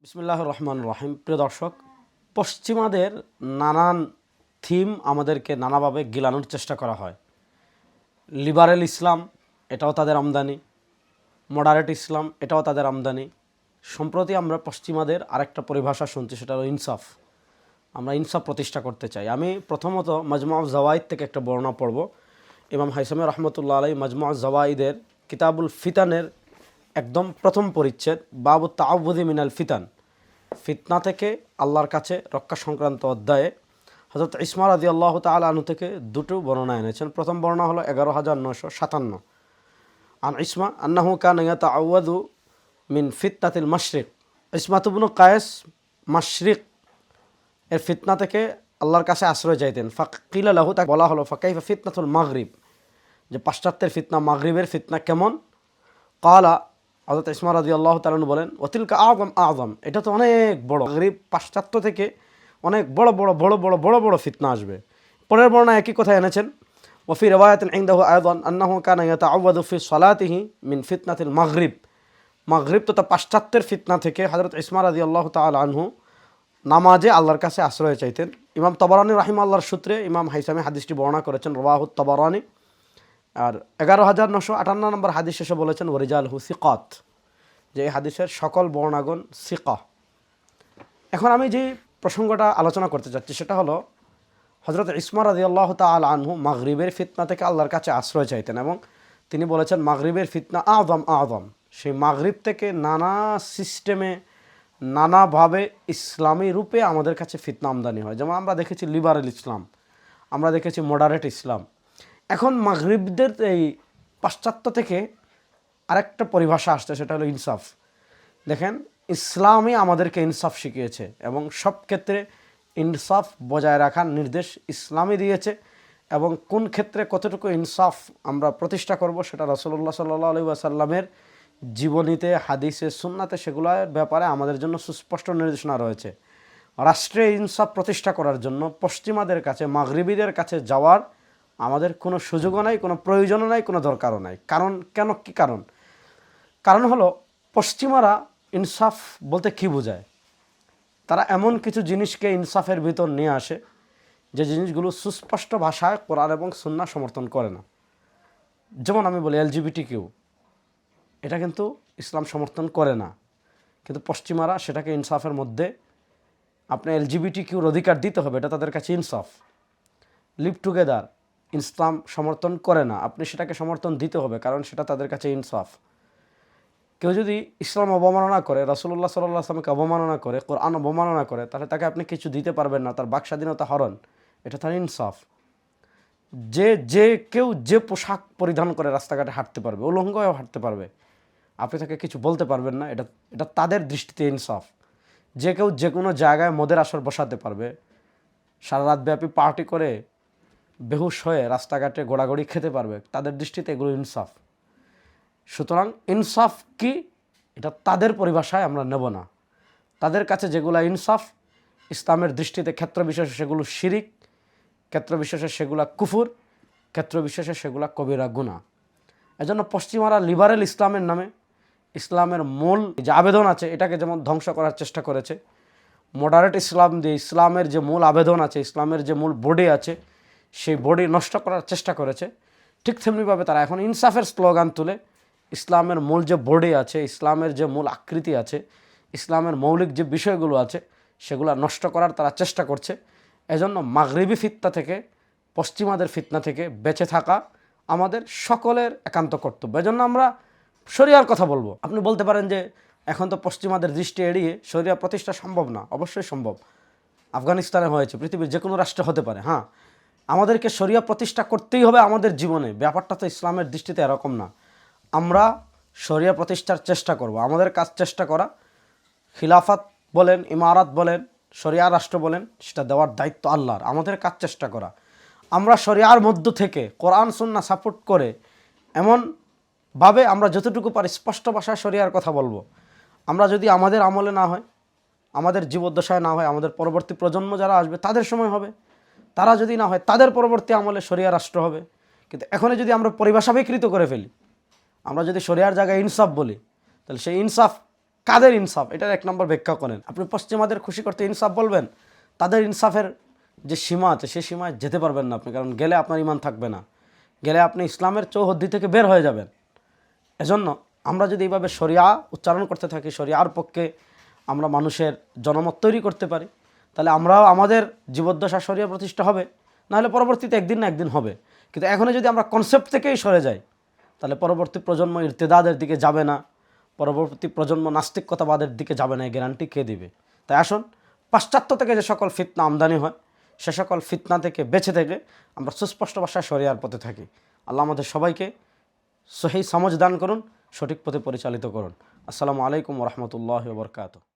বিসমিল্লাহির রহমানির রহিম। প্রিয় দর্শক, পশ্চিমাদের নানান থিম আমাদেরকে নানাভাবে গিলানোর চেষ্টা করা হয়। লিবারেল ইসলাম, এটাও তাদের আমদানি। মডারেট ইসলাম, এটাও তাদের আমদানি। সম্প্রতি আমরা পশ্চিমাদের আরেকটা পরিভাষা শুনছি, সেটা হলো ইনসাফ। আমরা ইনসাফ প্রতিষ্ঠা করতে চাই। আমি প্রথমত মাজমুআ জাওয়াইদ থেকে একটা বর্ণনা পড়ব। ইমাম হাইসামি রহমতুল্লাহ আলাই মাজমুআ জাওয়াইদের কিতাবুল ফিতানের একদম প্রথম পরিচ্ছেদ, বাবু তাআউযুযি মিনাল ফিতান, ফিতনা থেকে আল্লাহর কাছে রক্ষা সংক্রান্ত অধ্যায়ে হযরত ইসমা রাদিয়াল্লাহু তাআলা আনহু থেকে দুটো বর্ণনা এনেছেন। প্রথম বর্ণনা হলো 11957 আন ইসমা আন্নাহু কানা ইয়াতাআওয়াযু মিন ফিতনাতিল মাশরিক। ইসমা ইবনে কায়েস মাশরিক এর ফিতনা থেকে আল্লাহর কাছে আশ্রয় চাইতেন। ফাকিলা লাহু, তাকে বলা হলো ফাকাইফা ফিতনাতুল মাগরিব, যে পাশ্চাত্যের ফিতনা, মাগরিবের ফিতনা কেমন? কালা, হযরত ইসমা রাদিয়াল্লাহু তাআলা বলেন, ওতিলকা আযম আযম, এটা তো অনেক বড়। মাগরিব পাশ্চাত্য থেকে অনেক বড় বড় বড় বড় বড় বড় ফিতনা আসবে। পরের বর্ণনা একই কথা এনেছেন, ওফি রিওয়ায়াতিন ইনদাহু আয়দান আন্নাহু কানা ইয়াতাআওয়াযু ফি সালাতিহি মিন ফিতনাতিল মাগরিব। মাগরিব তথা পাশ্চাত্যের ফিতনা থেকে হযরত ইসমা রাদিয়াল্লাহু তাআলা আনহু নামাজে আল্লাহর কাছে আশ্রয় চাইতেন। ইমাম তাবারানী রাহিমাহুল্লাহর সূত্রে ইমাম হাইসামি হাদিসটি বর্ণনা করেছেন, রাওয়াহুত তাবারানী। আর 11958 নম্বর হাদিস শেষে বলেছেন ওয়ারিজালহু সিকাত, যে এই হাদিসের সকল বর্ণাগণ সিকা। এখন আমি যে প্রসঙ্গটা আলোচনা করতে চাচ্ছি সেটা হলো, হযরত ইসমা রাদিয়াল্লাহু তাআলা আনহু মাগরিবের ফিতনা থেকে আল্লাহর কাছে আশ্রয় চাইতেন এবং তিনি বলেছেন মাগরিবের ফিতনা আযম আযম। সেই মাগরিব থেকে নানা সিস্টেমে, নানাভাবে ইসলামী রূপে আমাদের কাছে ফিতনা আমদানি হয়। যেমন আমরা দেখেছি লিবারেল ইসলাম, আমরা দেখেছি মডারেট ইসলাম। এখন মাগরিবদের এই পাশ্চাত্য থেকে আরেকটা পরিভাষা আসছে, সেটা হলো ইনসাফ। দেখেন, ইসলামই আমাদেরকে ইনসাফ শিখিয়েছে এবং সব ক্ষেত্রে ইনসাফ বজায় রাখার নির্দেশ ইসলামই দিয়েছে। এবং কোন ক্ষেত্রে কতটুকু ইনসাফ আমরা প্রতিষ্ঠা করব সেটা রাসূলুল্লাহ সাল্লাল্লাহু আলাইহি ওয়াসাল্লামের জীবনীতে, হাদিসে, সুন্নাতে সেগুলোর ব্যাপারে আমাদের জন্য সুস্পষ্ট নির্দেশনা রয়েছে। রাষ্ট্রে ইনসাফ প্রতিষ্ঠা করার জন্য পশ্চিমাদের কাছে, মাগরিবিদের কাছে যাওয়ার আমাদের কোনো সুযোগও নাই, কোনো প্রয়োজনও নাই, কোনো দরকারও নাই। কি কারণ হলো, পশ্চিমারা ইনসাফ বলতে কী বোঝায়? তারা এমন কিছু জিনিসকে ইনসাফের ভিতর নিয়ে আসে যে জিনিসগুলো সুস্পষ্ট ভাষায় কোরআন এবং সুন্নাহ সমর্থন করে না। যেমন আমি বলি এলজিবিটিকিউ, এটা কিন্তু ইসলাম সমর্থন করে না, কিন্তু পশ্চিমারা সেটাকে ইনসাফের মধ্যে, আপনি এলজিবিটিকিউর অধিকার দিতে হবে, এটা তাদের কাছে ইনসাফ। লিভ টুগেদার ইসলাম সমর্থন করে না, আপনি সেটাকে সমর্থন দিতে হবে, কারণ সেটা তাদের কাছে ইনসাফ। কেউ যদি ইসলাম অবমাননা করে, রাসূলুল্লাহ সাল্লাল্লাহু আলাইহি ওয়াসাল্লামকে অবমাননা করে, কোরআন অবমাননা করে, তাহলে তাকে আপনি কিছু দিতে পারবেন না, তার বাক স্বাধীনতা হরণ, এটা তার ইনসাফ। কেউ যে পোশাক পরিধান করে রাস্তাঘাটে হাঁটতে পারবে, উলঙ্গ হয়েও হাঁটতে পারবে, আপনি তাকে কিছু বলতে পারবেন না, এটা তাদের দৃষ্টিতে ইনসাফ। কেউ যে কোনো জায়গায় মদের আসর বসাতে পারবে, সারা রাতব্যাপী পার্টি করে বেহুশ হয়ে রাস্তাঘাটে গোড়াগড়ি খেতে পারবে, তাদের দৃষ্টিতে এগুলো ইনসাফ। সুতরাং ইনসাফ কি, এটা তাদের পরিভাষায় আমরা নেব না। তাদের কাছে যেগুলো ইনসাফ, ইসলামের দৃষ্টিতে ক্ষেত্রবিশেষে সেগুলো শিরিক, ক্ষেত্রবিশেষে সেগুলো কুফুর, ক্ষেত্রবিশেষে সেগুলো কবিরা গুনাহ। এজন্য পশ্চিমারা লিবারেল ইসলামের নামে ইসলামের মূল যে আবেদন আছে এটাকে যেমন ধ্বংস করার চেষ্টা করেছে, মডারেট ইসলাম দিয়ে ইসলামের যে মূল আবেদন আছে, ইসলামের যে মূল বডি আছে, সেই বডি নষ্ট করার চেষ্টা করেছে। ঠিক তেমনিভাবে তারা এখন ইনসাফের স্লোগান তুলে ইসলামের মূল যে বডি আছে, ইসলামের যে মূল আকৃতি আছে, ইসলামের মৌলিক যে বিষয়গুলো আছে, সেগুলো নষ্ট করার তারা চেষ্টা করছে। এজন্য মাগরিবি ফিতনা থেকে, পশ্চিমাদের ফিতনা থেকে বেঁচে থাকা আমাদের সকলের একান্ত কর্তব্য। এজন্য আমরা শরিয়ার কথা বলবো। আপনি বলতে পারেন যে এখন তো পশ্চিমাদের দৃষ্টি এড়িয়ে শরিয়া প্রতিষ্ঠা সম্ভব না। অবশ্যই সম্ভব। আফগানিস্তানে হয়েছে, পৃথিবীর যে কোনো রাষ্ট্রে হতে পারে। হ্যাঁ, আমাদেরকে শরিয়া প্রতিষ্ঠা করতেই হবে আমাদের জীবনে। ব্যাপারটা তো ইসলামের দৃষ্টিতে এরকম না। আমরা শরিয়া প্রতিষ্ঠার চেষ্টা করব। আমাদের কাজ চেষ্টা করা, খিলাফত বলেন, ইমারাত বলেন, শরিয়া রাষ্ট্র বলেন, সেটা দেওয়ার দায়িত্ব আল্লাহর। আমাদের কাজ চেষ্টা করা, আমরা শরিয়ার মধ্য থেকে কোরআন সুন্নাহ সাপোর্ট করে এমনভাবে আমরা যতটুকু পারি স্পষ্ট ভাষায় শরিয়ার কথা বলবো। আমরা যদি আমাদের আমলে না হয়, আমাদের জীবদ্দশায় না হয়, আমাদের পরবর্তী প্রজন্ম যারা আসবে তাদের সময় হবে, তারা যদি না হয় তাদের পরবর্তী আমলে শরিয়া রাষ্ট্র হবে। কিন্তু এখনই যদি আমরা পরিভাষা বিকৃত করে ফেলি, আমরা যদি শরিয়ার জায়গায় ইনসাফ বলি, তাহলে সেই ইনসাফ কাদের ইনসাফ, এটার এক নম্বর ব্যাখ্যা করেন। আপনি পশ্চিমাদের খুশি করতে ইনসাফ বলবেন, তাদের ইনসাফের যে সীমা আছে সেই সীমায় যেতে পারবেন না আপনি, কারণ গেলে আপনার ইমান থাকবে না, গেলে আপনি ইসলামের চৌহদ্দি থেকে বের হয়ে যাবেন। এজন্য আমরা যদি এইভাবে শরিয়া উচ্চারণ করতে থাকি, শরিয়ার পক্ষে আমরা মানুষের জনমত তৈরি করতে পারি, তাহলে আমরাও আমাদের জীবদ্দশা শরিয়া প্রতিষ্ঠা হবে, নাহলে পরবর্তীতে একদিন না একদিন হবে। কিন্তু এখনই যদি আমরা কনসেপ্ট থেকেই সরে যাই, তাহলে পরবর্তী প্রজন্ম ইরতেদাদের দিকে যাবে না, পরবর্তী প্রজন্ম নাস্তিকতাবাদের দিকে যাবে না, এই গ্যারান্টি কে দিবে? তাই আসুন, পাশ্চাত্য থেকে যে সকল ফিতনা আমদানি হয় সে সকল ফিতনা থেকে বেঁচে থেকে আমরা সুস্পষ্ট ভাষায় শরিয়ার পথে থাকি। আল্লাহ আমাদের সবাইকে সহি সমঝ দান করুন, সঠিক পথে পরিচালিত করুন। আসসালামু আলাইকুম ওয়া রাহমাতুল্লাহি ওয়া বারাকাতুহু।